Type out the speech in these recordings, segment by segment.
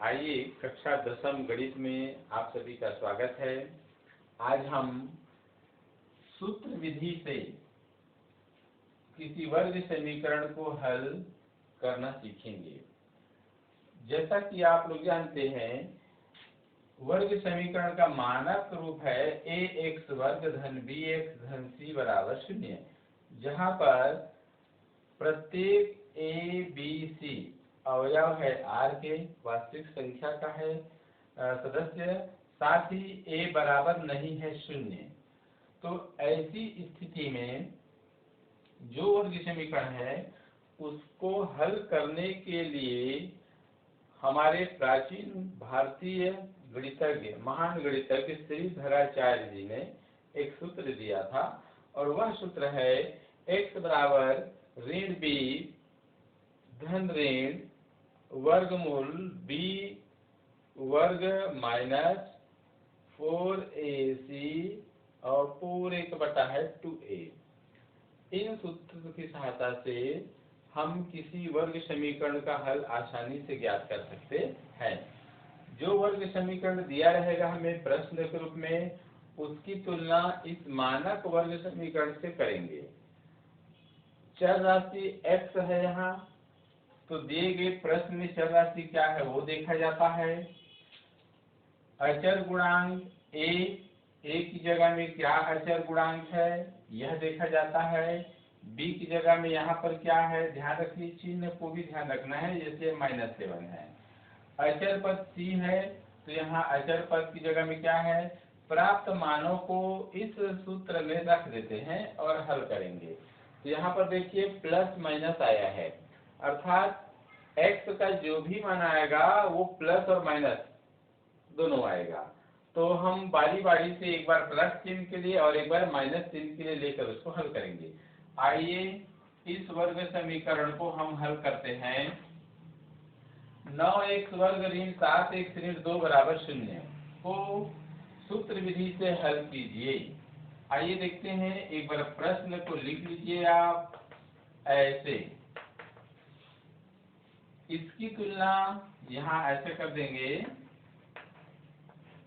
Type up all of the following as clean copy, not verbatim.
आइए कक्षा 10वीं गणित में आप सभी का स्वागत है। आज हम सूत्र विधि से किसी वर्ग समीकरण को हल करना सीखेंगे। जैसा कि आप लोग जानते हैं, वर्ग समीकरण का मानक रूप है ax वर्ग धन bx धन c बराबर 0, जहाँ पर प्रत्येक a b c अवयव है r के, वास्तविक संख्या का है सदस्य, साथ ही a बराबर नहीं है 0। तो ऐसी स्थिति में जो वर्ग समीकरण है उसको हल करने के लिए हमारे प्राचीन भारतीय गणितज्ञ, महान गणितज्ञ श्रीधराचार्य जी ने एक सूत्र दिया था, और वह सूत्र है x बराबर ऋण b धन ऋण वर्गमूल b वर्ग माइनस 4ac और पूरे का बटा है 2a। इन सूत्र की सहायता से हम किसी वर्ग समीकरण का हल आसानी से ज्ञात कर सकते हैं। जो वर्ग समीकरण दिया रहेगा हमें प्रश्न के रूप में, उसकी तुलना इस मानक वर्ग समीकरण से करेंगे। चर राशि x है यहाँ, तो दिए गए प्रश्न में चर राशि क्या है वो देखा जाता है। अचर गुणांक a की जगह में क्या अचर गुणांक है यह देखा जाता है। b की जगह में यहाँ पर क्या है, ध्यान रखिए, चिन्ह को भी ध्यान रखना है, जैसे -7 है। अचर पद c है, तो यहाँ अचर पद की जगह में क्या है, प्राप्त मानों को इस सूत्र में रख देते हैं और हल करेंगे। तो यहाँ पर देखिए प्लस माइनस आया है, अर्थात x का जो भी मान आएगा वो प्लस और माइनस दोनों आएगा। तो हम बारी बारी से एक बार प्लस चिन्ह के लिए और एक बार माइनस चिन्ह के लिए लेकर उसको हल करेंगे। आइए इस वर्ग समीकरण को हम हल करते हैं। 9x वर्ग ऋण 7x ऋण 2 बराबर 0 को सूत्र विधि से हल कीजिए। आइए देखते हैं, एक बार प्रश्न को लिख लीजिए आप ऐसे। इसकी तुलना यहाँ ऐसे कर देंगे,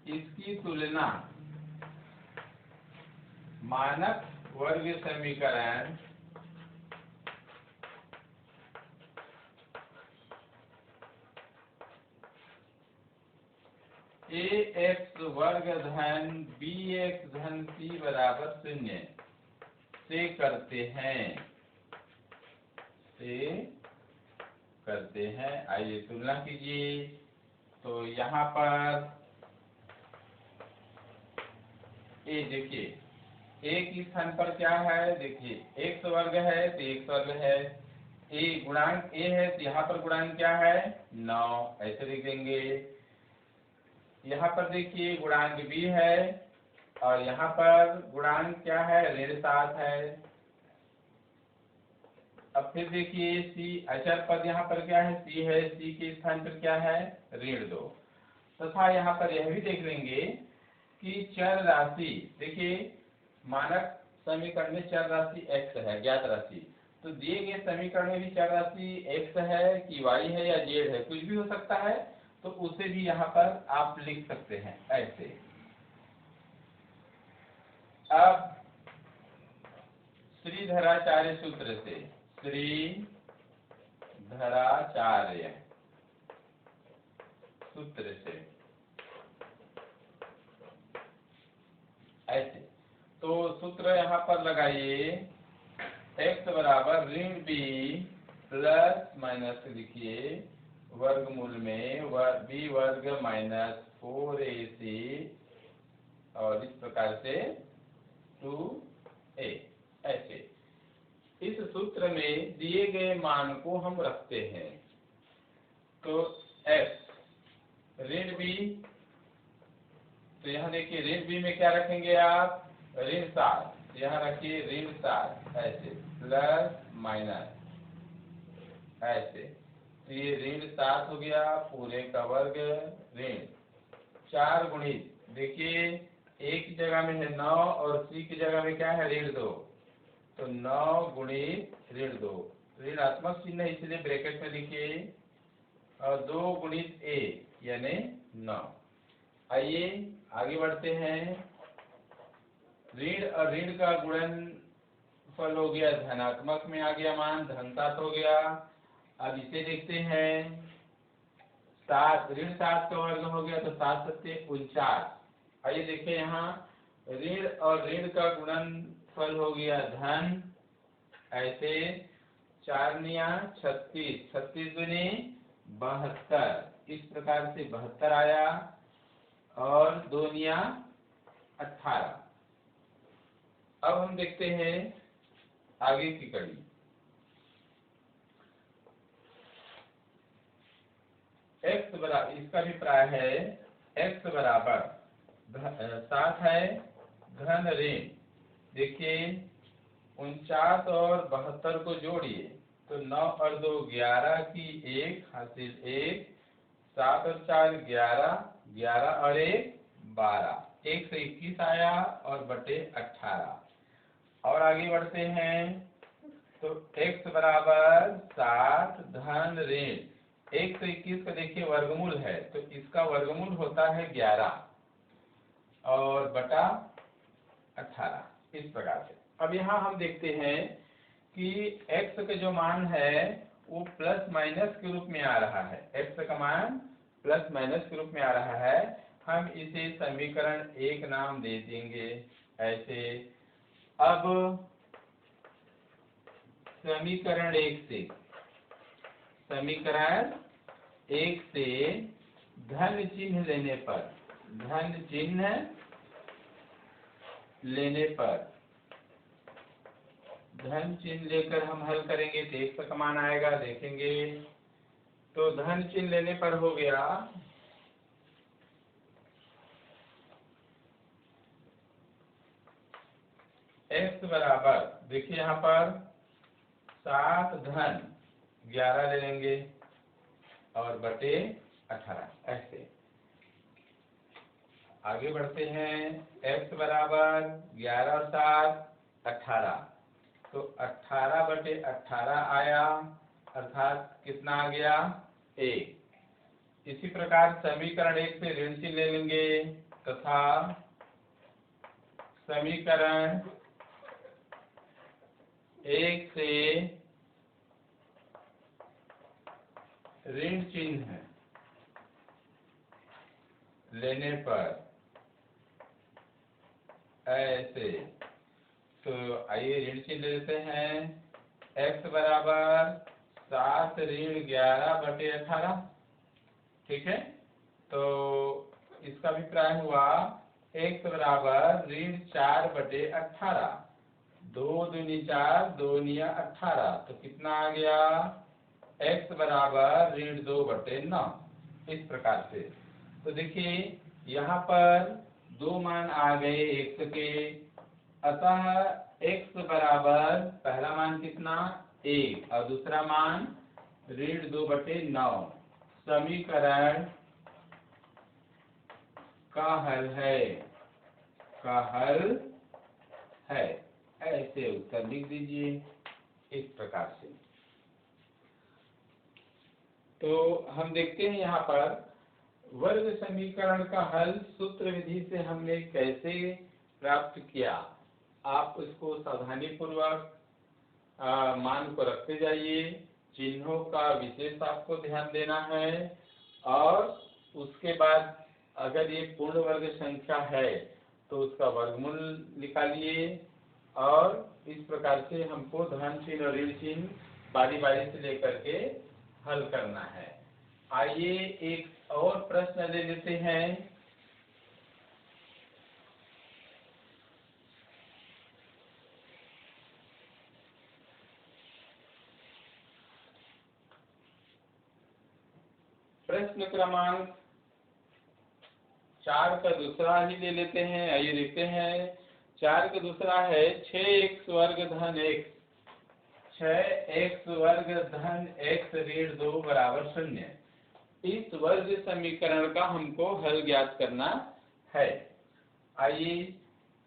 इसकी तुलना मानक वर्ग समीकरण ax वर्ग धन bx धन c बराबर 0 से करते हैं। आइए तुलना कीजिए। तो यहाँ पर a देखिए, a की स्थान पर क्या है, देखिए x वर्ग है तो x वर्ग है, a गुणांक a है तो यहाँ पर गुणांक क्या है 9, ऐसे लिख देंगे। यहाँ पर देखिए गुणांक b है और यहाँ पर गुणांक क्या है ऋण 7 है। अब फिर देखिए c अचर पद यहाँ पर क्या है c है, c के स्थान पर क्या है ऋण 2, तथा यहाँ पर यह भी देख लेंगे कि चर राशि, देखिए मानक समीकरण में चर राशि x है, ज्ञात राशि, तो दिए गए समीकरण में भी चर राशि x है कि y है या z है, कुछ भी हो सकता है, तो उसे भी यहाँ पर आप लिख सकते हैं ऐसे। अब श्रीधराचार्य सूत्र से, श्रीधराचार्य सूत्र से ऐसे, तो सूत्र यहाँ पर लगाइए, x बराबर ऋण b प्लस माइनस लिखिए वर्गमूल में b वर्ग माइनस 4ac और इस प्रकार से 2a ऐसे। इस सूत्र में दिए गए मान को हम रखते हैं। तो x ऋण b, तो यहाँ देखिए ऋण b में क्या रखेंगे आप ऋण 7, यहाँ रखिए ऋण 7 ऐसे, प्लस माइनस ऐसे, तो ये ऋण 7 हो गया, पूरे का वर्ग ऋण 4 गुणित, देखिए a की जगह में है 9 और c की जगह में क्या है ऋण 2, तो 9 गुणित ऋण 2, ऋणात्मक चिन्ह इसलिए ब्रैकेट में लिखिए, और 2 गुणित a, यानी 9। आइए आगे बढ़ते हैं। ऋण और ऋण का गुणनफल हो गया धनात्मक में आ गया मान, धन 7 हो गया। अब इसे देखते हैं। 7 ऋण 7 का वर्ग हो गया तो 7 सत्ते 49। आइए देखिए यहाँ ऋण और ऋण का गुणनफल हो गया धन, ऐसे 4 निया 36, 36 दूनी 72, इस प्रकार से 72 आया और 2 निया 18। अब हम देखते हैं आगे की कड़ी। x बराबर, इसका भी प्राय है x बराबर 7 है धन ऋण। देखिए 49 और 72 को जोड़िए तो 9 और 2 11 की 1 हासिल 1, 7 और 4 11, 11 और 1 12, 1 से 21 आया और बटे 18। और आगे बढ़ते हैं तो x बराबर 7 धन ऋण, 1 से 21 का देखिए वर्गमूल है तो इसका वर्गमूल होता है 11 और बटा 18, इस प्रकार से। अब यहाँ हम देखते हैं कि x का जो मान है वो प्लस माइनस के रूप में आ रहा है, x का मान प्लस माइनस के रूप में आ रहा है। हम इसे समीकरण 1 नाम दे देंगे ऐसे। अब समीकरण 1 से धन चिन्ह लेकर हम हल करेंगे तो x का मान आएगा, देखेंगे तो धन चिन्ह लेने पर हो गया x बराबर, देखिए यहाँ पर 7 धन 11 ले लेंगे और बटे 18, ऐसे। आगे बढ़ते हैं। x बराबर 11 और 7 18, तो 18 बटे 18 आया, अर्थात कितना आ गया 1। इसी प्रकार समीकरण 1 से ऋण चिन्ह ले लेंगे तथा समीकरण 1 से ऋण चिन्ह लेने पर ऐसे, तो आइए ऋण चिन्ह लेते हैं। x बराबर 7 ऋण 11 बटे 18, ठीक है। तो इसका अभिप्राय हुआ x बराबर ऋण 4 बटे 18, 2 दूनी 4, 2 निया 18, तो कितना आ गया x बराबर ऋण 2 बटे 9, इस प्रकार से। तो देखिए यहाँ पर 2 मान आ गए x के, अतः x बराबर पहला मान कितना 1 और दूसरा मान ऋण 2 बटे 9 समीकरण का हल है, ऐसे उत्तर लिख दीजिए इस प्रकार से। तो हम देखते हैं यहाँ पर वर्ग समीकरण का हल सूत्र विधि से हमने कैसे प्राप्त किया। आप इसको सावधानी पूर्वक मान को रखते जाइए, चिन्हों का विशेष आपको ध्यान देना है और उसके बाद अगर ये पूर्ण वर्ग संख्या है तो उसका वर्गमूल निकालिए और इस प्रकार से हमको धन चिन्ह और ऋण चिन्ह बारी बारी से लेकर के हल करना है। आइए एक और प्रश्न ले लेते हैं। प्रश्न क्रमांक 4 का दूसरा ही ले लेते हैं। आइए देखते हैं। 4 का दूसरा है 6x वर्ग धन x, 6x वर्ग धन x ऋण 2 बराबर 0। इस वर्ग समीकरण का हमको हल ज्ञात करना है। आइए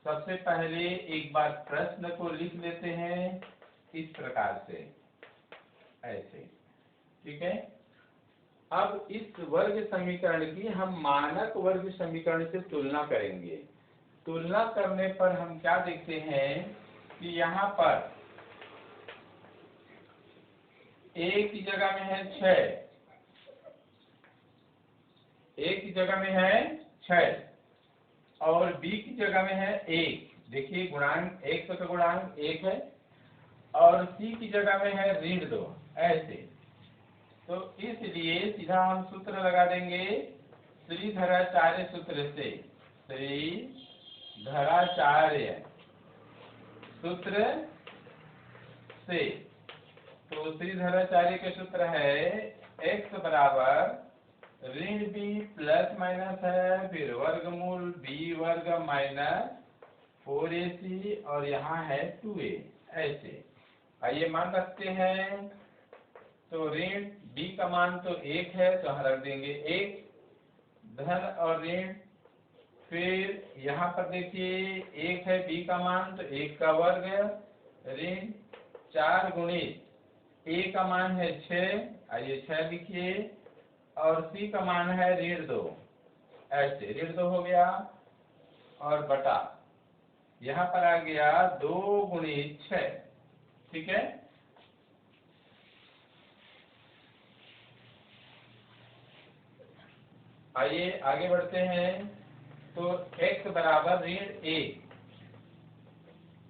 सबसे पहले एक बार प्रश्न को लिख लेते हैं इस प्रकार से, ऐसे, ठीक है। अब इस वर्ग समीकरण की हम मानक वर्ग समीकरण से तुलना करेंगे। तुलना करने पर हम क्या देखते हैं कि यहाँ पर a की जगह में है 6, a की जगह में है 6 और b की जगह में है 1। देखिए गुणांक x का गुणांक 1 है और c की जगह में है ऋण 2 ऐसे। तो इसलिए सीधा हम सूत्र लगा देंगे श्रीधराचार्य सूत्र से। श्रीधराचार्य सूत्र से तो श्रीधराचार्य के सूत्र है x बराबर ऋण b प्लस माइनस है, फिर वर्गमूल b वर्ग माइनस 4ac और यहाँ है 2a ऐसे। आइए मान रखते हैं। तो ऋण b का मान तो 1 है तो हम रख देंगे 1 धन और ऋण। फिर यहाँ पर देखिए 1 है b का मान तो 1 का वर्ग ऋण 4 गुणित a का मान है 6, आइए 6 लिखिए और c का मान है ऋण 2 ऐसे। ऋण 2 हो गया और बटा यहाँ पर आ गया 2 गुणित 6। ठीक है। आइए आगे बढ़ते हैं। तो x बराबर ऋण 1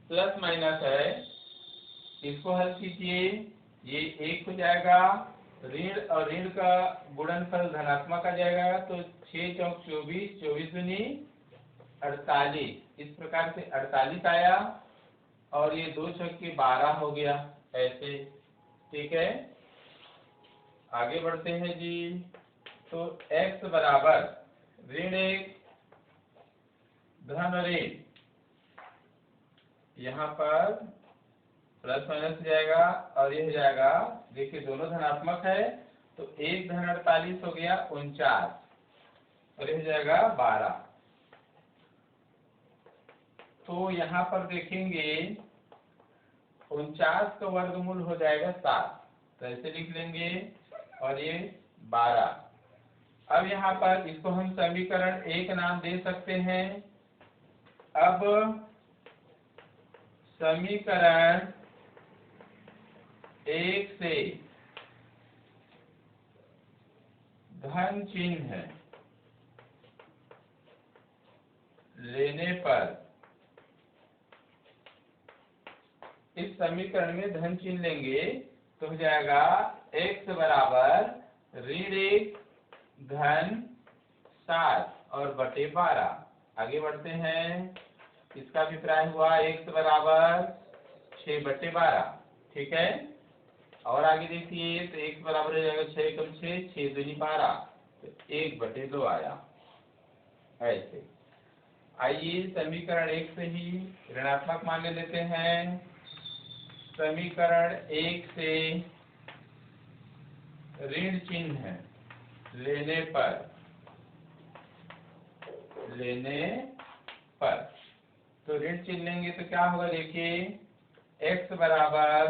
प्लस माइनस है, इसको हल कीजिए, ये 1 हो जाएगा। ऋण और ऋण का गुणनफल धनात्मक आ जाएगा तो 6 चौक 24, 24 दूनी 48, इस प्रकार से 48 आया और ये 2 चौके 12 हो गया ऐसे। ठीक है। आगे बढ़ते हैं जी। तो x बराबर ऋण 1 धन ऋण, यहाँ पर प्लस माइनस हो जाएगा और ये हो जाएगा, देखिए दोनों धनात्मक है तो 1 धन 48 हो गया 49 और ये हो जाएगा 12। तो यहाँ पर देखेंगे 49 का वर्गमूल हो जाएगा 7, तो ऐसे लिख लेंगे और ये 12। अब यहाँ पर इसको हम समीकरण 1 नाम दे सकते हैं। अब समीकरण 1 से धन चिन्ह लेने पर, इस समीकरण में धन चिन्ह लेंगे तो हो जाएगा x बराबर ऋण 1 धन 7 और बटे 12। आगे बढ़ते हैं। इसका अभिप्राय हुआ x बराबर 6 बटे 12। ठीक है। और आगे देखिए तो x बराबर हो जाएगा 6 कम 6, 6 दूनी 12 तो 1 बटे 2 आया ऐसे। आइए समीकरण 1 से ही ऋणात्मक मान ले लेते हैं। समीकरण 1 से ऋण चिन्ह लेने पर तो ऋण चिन्ह लेंगे तो क्या होगा, देखिए x बराबर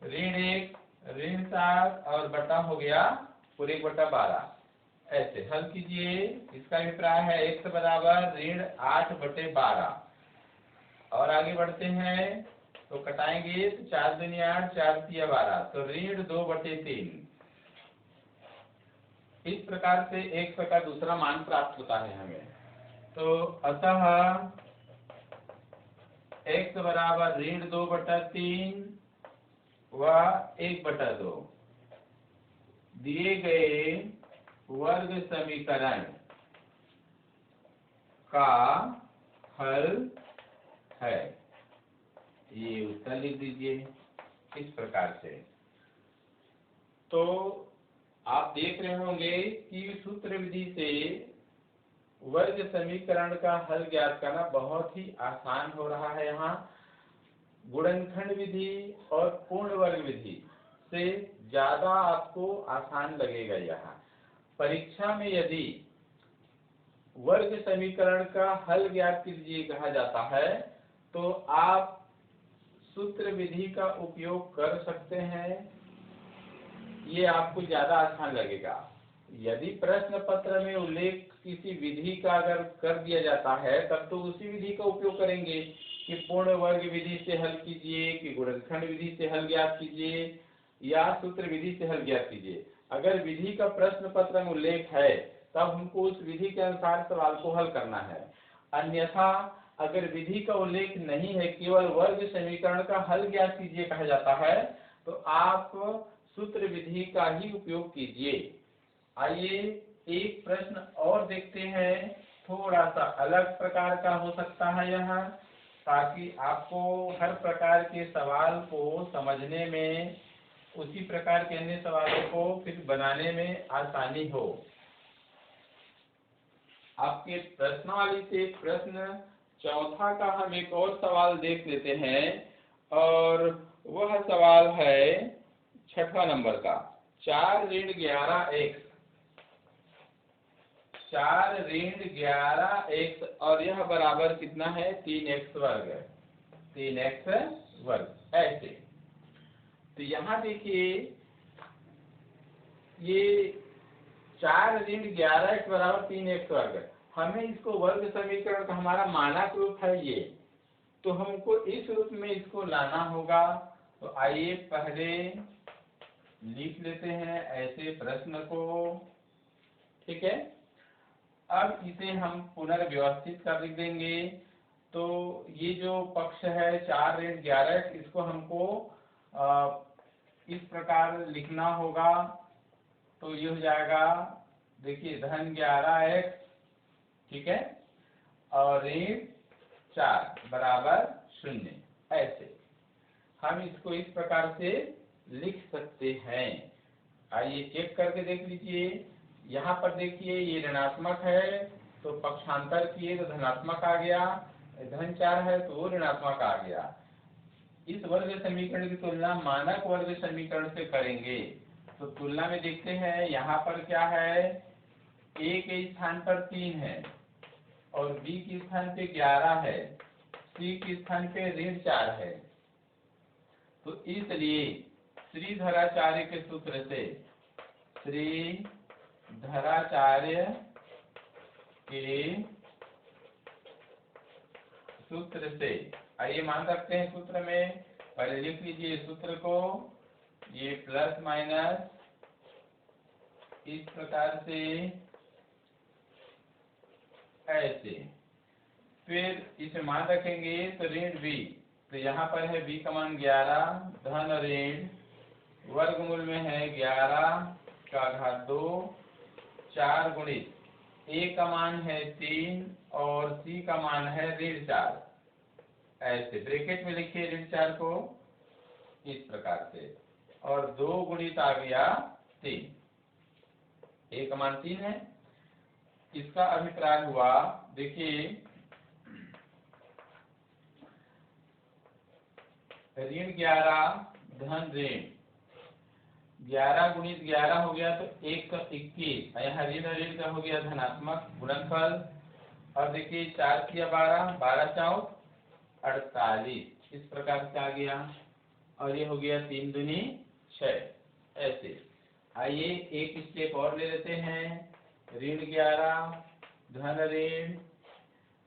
ऋण 1 ऋण 7 और बटा हो गया पूरे 1/12 ऐसे। हल कीजिए। इसका अभिप्राय है x बराबर ऋण 8 बटे 12। और आगे बढ़ते हैं तो कटाएंगे तो 4 दूनी 8, 4 तिया 12 तो ऋण 2 बटे 3। इस प्रकार से x का दूसरा मान प्राप्त होता है हमें। तो अतः x बराबर ऋण 2 बटा 3 व 1 बटा 2 दिए गए वर्ग समीकरण का हल है। ये उत्तर लिख दीजिए इस प्रकार से। तो आप देख रहे होंगे कि सूत्र विधि से वर्ग समीकरण का हल ज्ञात करना बहुत ही आसान हो रहा है। यहाँ गुणनखंड विधि और पूर्ण वर्ग विधि से ज्यादा आपको आसान लगेगा। यहाँ परीक्षा में यदि वर्ग समीकरण का हल ज्ञात कीजिए कहा जाता है तो आप सूत्र विधि का उपयोग कर सकते हैं ये आपको ज्यादा आसान लगेगा। यदि प्रश्न पत्र में उल्लेख किसी विधि का अगर कर दिया जाता है तब तो उसी विधि का उपयोग करेंगे कि पूर्ण वर्ग विधि से हल कीजिए, कि गुणनखंड विधि से हल ज्ञात कीजिए, या सूत्र विधि से हल ज्ञात कीजिए। अगर विधि का प्रश्न पत्र में उल्लेख है तब हमको उस विधि के अनुसार सवाल को हल करना है। अन्यथा अगर विधि का उल्लेख नहीं है, केवल वर्ग समीकरण का हल ज्ञात कीजिए कहा जाता है, तो आप सूत्र विधि का ही उपयोग कीजिए। आइए एक प्रश्न और देखते हैं, थोड़ा सा अलग प्रकार का हो सकता है यहाँ, ताकि आपको हर प्रकार के सवाल को समझने में, उसी प्रकार के अन्य सवालों को फिर बनाने में आसानी हो। आपके प्रश्नावली से प्रश्न चौथा का हम एक और सवाल देख लेते हैं, और वह सवाल है 6वां नंबर का। 4 ऋण 11x, 4 ऋण 11x और यह बराबर कितना है 3x वर्ग, 3x वर्ग। ऐसे तो यहाँ देखिए ये 4 ऋण 11x बराबर 3x वर्ग, हमें इसको वर्ग समीकरण का हमारा मानक रूप है ये, तो हमको इस रूप में इसको लाना होगा। तो आइए पहले लिख लेते हैं ऐसे प्रश्न को, ठीक है। अब इसे हम पुनर्व्यवस्थित कर देंगे। तो ये जो पक्ष है 4 ऋण 11x, इसको हमको इस प्रकार लिखना होगा। तो ये हो जाएगा, देखिए धन 11x, ठीक है, और ऋण 4 बराबर 0। ऐसे हम इसको इस प्रकार से लिख सकते हैं। आइए चेक करके देख लीजिए। यहाँ पर देखिए ये ऋणात्मक है तो पक्षांतर किए तो धनात्मक आ गया, धन 4 है तो वो ऋणात्मक आ गया। इस वर्ग समीकरण की तुलना मानक वर्ग समीकरण से करेंगे। तो तुलना में देखते हैं, यहाँ पर क्या है, a के स्थान पर 3 है और b के स्थान पे 11 है, c के स्थान पे ऋण 4 है। तो इसलिए श्रीधराचार्य के सूत्र से, श्रीधराचार्य के सूत्र से, आइए मान सकते हैं सूत्र में, पहले लिख लीजिए सूत्र को, ये प्लस माइनस इस प्रकार से ऐसे, फिर इसे मान रखेंगे तो ऋण b, तो यहाँ पर है b का मान 11, धन ऋण वर्गमूल में है 11 का घात 2, 4 गुणित a का मान है 3 और c का मान है ऋण 4। ऐसे ब्रैकेट में लिखिए ऋण 4 को इस प्रकार से, और 2 गुणित आ गया 3, a का मान 3 है। इसका अभिप्राय हुआ, देखिए ऋण 11 धन ऋण 11 गुणित 11 हो गया तो 121, यहाँ ऋण का हो गया धनात्मक गुणनफल। और देखिए 4 किया 12, 12 चौक 48, इस प्रकार से आ गया, और ये हो गया 3 दूनी 6। ऐसे आइए एक स्टेप और ले लेते हैं, ऋण 11 धन ऋण,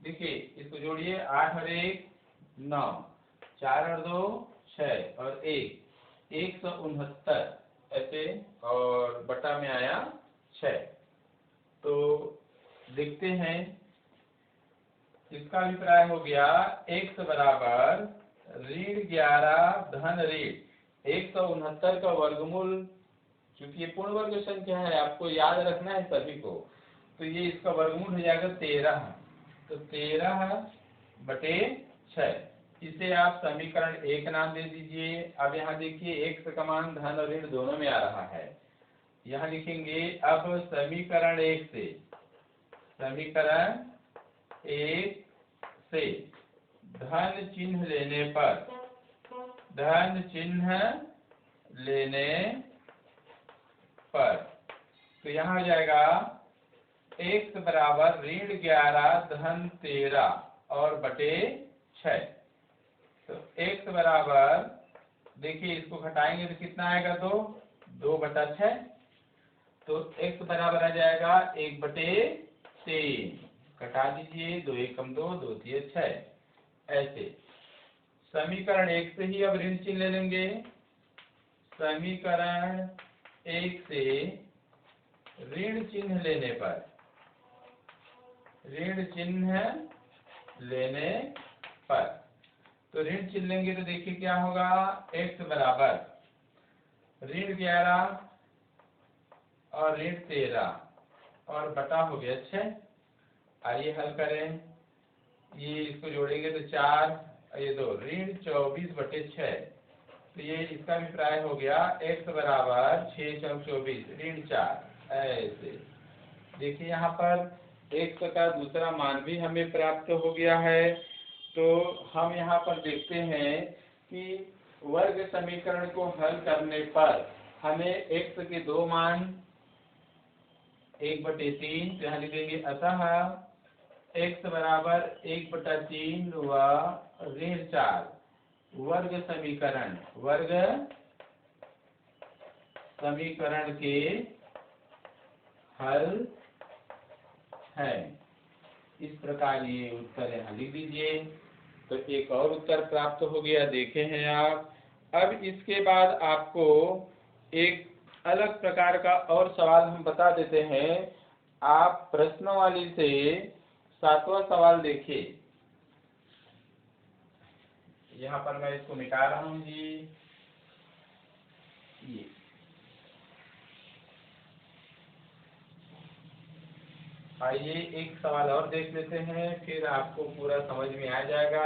देखिए इसको जोड़िए, 8 और 1 9, 4 और 2 6 और 1 169, ऐसे, और बटा में आया 6। तो देखते हैं, इसका अभिप्राय हो गया x बराबर ऋण 11 धन ऋण 169 का वर्गमूल, क्योंकि ये पूर्ण वर्ग संख्या है, आपको याद रखना है सभी को, तो ये इसका वर्गमूल हो जाएगा 13, तो 13/6। इसे आप समीकरण 1 नाम दे दीजिए। अब यहाँ देखिए x का मान धन और ऋण दोनों में आ रहा है, यहाँ लिखेंगे अब समीकरण 1 से, समीकरण 1 से धन चिन्ह लेने पर, धन चिन्ह लेने पर, तो यहाँ हो जाएगा x बराबर ऋण 11 धन 13 और बटे 6। तो x बराबर, देखिए इसको घटाएंगे तो कितना आएगा, 2/6, तो x बराबर आ जाएगा 1/3। घटा दीजिए, 2 एकम 2, 2 तिये 6। ऐसे समीकरण 1 से ही अब ऋण चिन्ह ले लेंगे। समीकरण 1 से ऋण चिन्ह लेने पर, ऋण चिन्ह लेने पर, तो ऋण चिन्ह लेंगे तो देखिए क्या होगा। x बराबर ऋण 11 और ऋण 13 और बटा हो गया 6। आइए हल करें, ये इसको जोड़ेंगे तो 4, ये 2, ऋण 24/6, तो ये इसका भी प्राय हो गया। x बराबर 6 × 24 ऋण 4। ऐसे देखिए यहाँ पर x का दूसरा मान भी हमें प्राप्त हो गया है। तो हम यहाँ पर देखते हैं कि वर्ग समीकरण को हल करने पर हमें x के दो मान 1/3 यहाँ लिखेंगे। अतः x बराबर 1/3 व ऋण 4 वर्ग समीकरण के हल है। इस प्रकार ये उत्तर यहाँ लिख दीजिए। तो एक और उत्तर प्राप्त हो गया, देखे हैं आप। अब इसके बाद आपको एक अलग प्रकार का और सवाल हम बता देते हैं। आप प्रश्नावली से 7वां सवाल देखिए। यहाँ पर मैं इसको मिटा रहा हूँ जी। ये आइए एक सवाल और देख लेते हैं, फिर आपको पूरा समझ में आ जाएगा।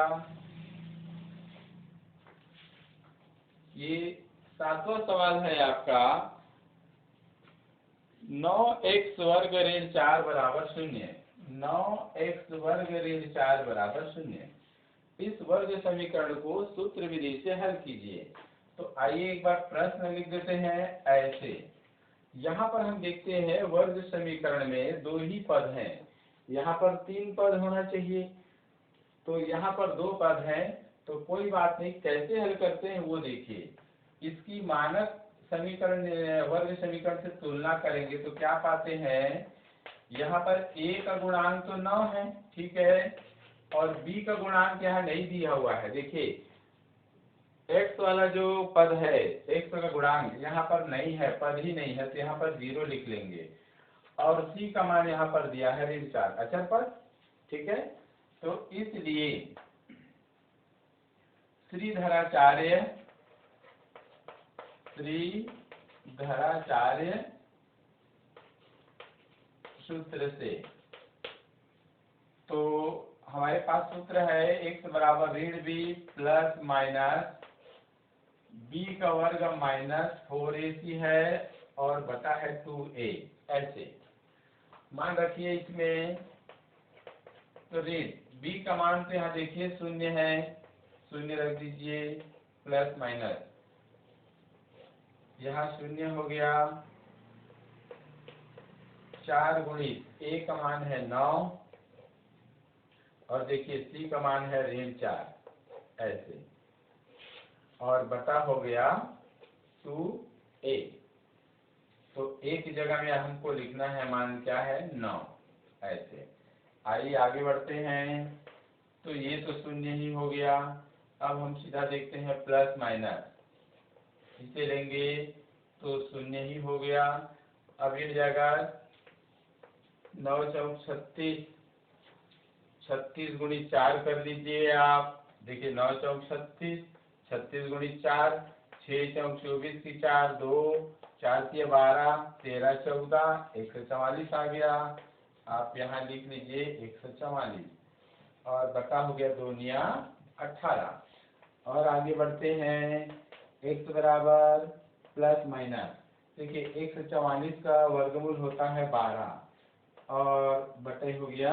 ये 7वां सवाल है आपका। 9x वर्ग ऋण 4 बराबर 0। 9x वर्ग ऋण 4 बराबर 0। इस वर्ग समीकरण को सूत्र विधि से हल कीजिए। तो आइए एक बार प्रश्न लिख देते हैं ऐसे। यहाँ पर हम देखते हैं वर्ग समीकरण में 2 ही पद हैं। यहाँ पर 3 पद होना चाहिए, तो यहाँ पर 2 पद हैं। तो कोई बात नहीं, कैसे हल करते हैं वो देखिए। इसकी मानक समीकरण वर्ग समीकरण से तुलना करेंगे तो क्या पाते हैं। यहाँ पर a का गुणांक तो 9 है, ठीक है, और b का गुणांक यहाँ नहीं दिया हुआ है। देखिए x वाला जो पद है, x का गुणांक यहाँ पर नहीं है, पद ही नहीं है, तो यहाँ पर 0 लिख लेंगे। और c का मान यहाँ पर दिया है ऋण 4, अचर पद, ठीक है। तो इसलिए श्रीधराचार्य सूत्र से, तो हमारे पास सूत्र है x बराबर ऋण b प्लस माइनस b का वर्ग माइनस 4ac है और बटा है 2a। ऐसे मान रखिए इसमें, तो ऋण b का मान तो यहाँ देखिए 0 है, 0 रख दीजिए, प्लस माइनस यहाँ 0 हो गया। 4 गुणित a का मान है 9 और देखिए c का मान है ऋण 4। ऐसे और बटा हो गया 2a। तो a की जगह में हमको लिखना है मान क्या है 9। ऐसे आइए आगे बढ़ते हैं। तो ये तो 0 ही हो गया। अब हम सीधा देखते हैं प्लस माइनस, इसे लेंगे तो 0 ही हो गया। अब ये जगह 9 चौक 36, 36 गुणित 4 कर लीजिए आप। देखिए 9 चौक 36, 36 गुणित 4, 6 चौक 24 की 4, 2 4 तिया 12, 13 14, 144 आ गया। आप यहाँ लिख लीजिए 144 और बटा हो गया 2 निया 18। और आगे बढ़ते हैं, x बराबर प्लस माइनस, देखिए 144 का वर्गमूल होता है 12 और बटे हो गया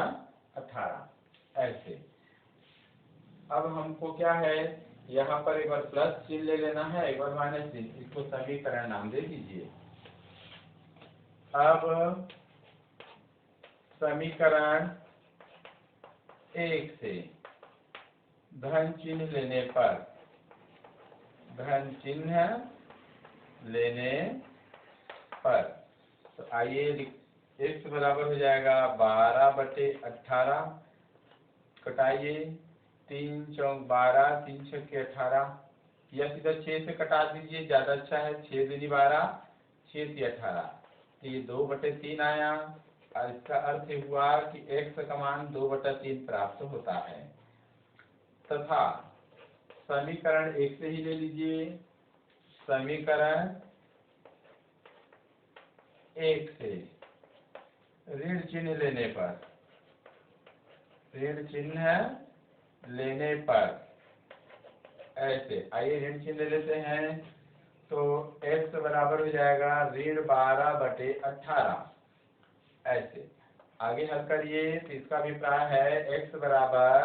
18। ऐसे अब हमको क्या है, यहाँ पर एक बार प्लस चिन्ह ले लेना है, एक बार माइनस चिन्ह, इसको समीकरण नाम दे दीजिए। अब समीकरण 1 से धन चिन्ह लेने पर, धन चिन्ह लेने पर। तो आइए x बराबर हो जाएगा 12/18, कटाइए 3 चौक 12, 3 छक्के 18, या सीधा 6 से कटा दीजिए, ज़्यादा अच्छा है। 6 दूनी 12, 6 तिया 18, तो ये 2/3 आया। और इसका अर्थ हुआ कि x का मान 2/3 प्राप्त होता है। तथा समीकरण 1 से ही ले लीजिए। समीकरण 1 से ऋण चिन्ह लेने पर, ऋण चिन्ह लेने पर ऐसे, आइए ऋण चिन्ह लेते हैं। तो x बराबर हो जाएगा ऋण 12/18, ऐसे। आगे हल करिए तो इसका अभिप्राय है x बराबर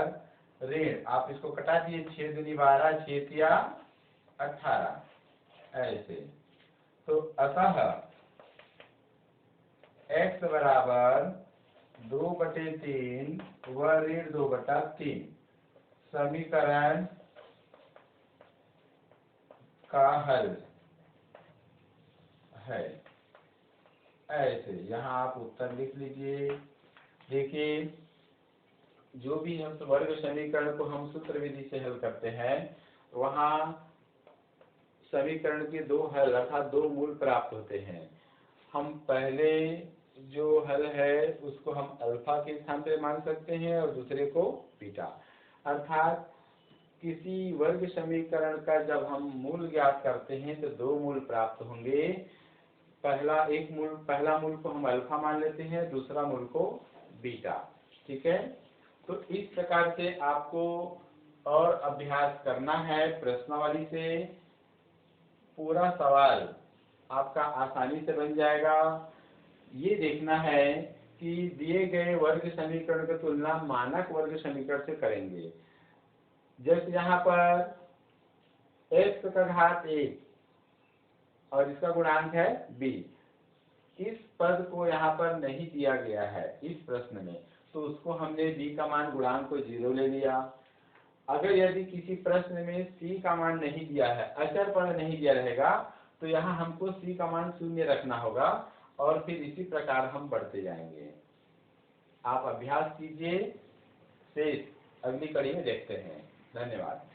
ऋण, आप इसको कटा दिए, 6 दूनी 12, 6 तिया 18, ऐसे। तो अतः x बराबर 2/3 व ऋण 2/3 समीकरण का हल है, ऐसे। यहाँ आप उत्तर लिख लीजिए। देखिए, जो भी हम वर्ग समीकरण को हम सूत्र विधि से हल करते हैं, वहाँ समीकरण के 2 हल अर्थात 2 मूल प्राप्त होते हैं। हम पहले जो हल है उसको हम अल्फा के स्थान पे मान सकते हैं और दूसरे को बीटा। अर्थात किसी वर्ग समीकरण का जब हम मूल ज्ञात करते हैं तो 2 मूल प्राप्त होंगे। पहला मूल को हम अल्फा मान लेते हैं, दूसरा मूल को बीटा। ठीक है, तो इस प्रकार से आपको और अभ्यास करना है। प्रश्नावली से पूरा सवाल आपका आसानी से बन जाएगा। ये देखना है कि दिए गए वर्ग समीकरण की तुलना मानक वर्ग समीकरण से करेंगे। जैसे यहाँ पर x का घात 1 और इसका गुणांक है b, इस पद को यहाँ पर नहीं दिया गया है इस प्रश्न में, तो उसको हमने b का मान गुणांक को 0 ले लिया। अगर यदि किसी प्रश्न में c का मान नहीं दिया है, अचर पद नहीं दिया रहेगा, तो यहाँ हमको c का मान 0 रखना होगा और फिर इसी प्रकार हम बढ़ते जाएंगे। आप अभ्यास कीजिए, शेष अगली कड़ी में देखते हैं। धन्यवाद।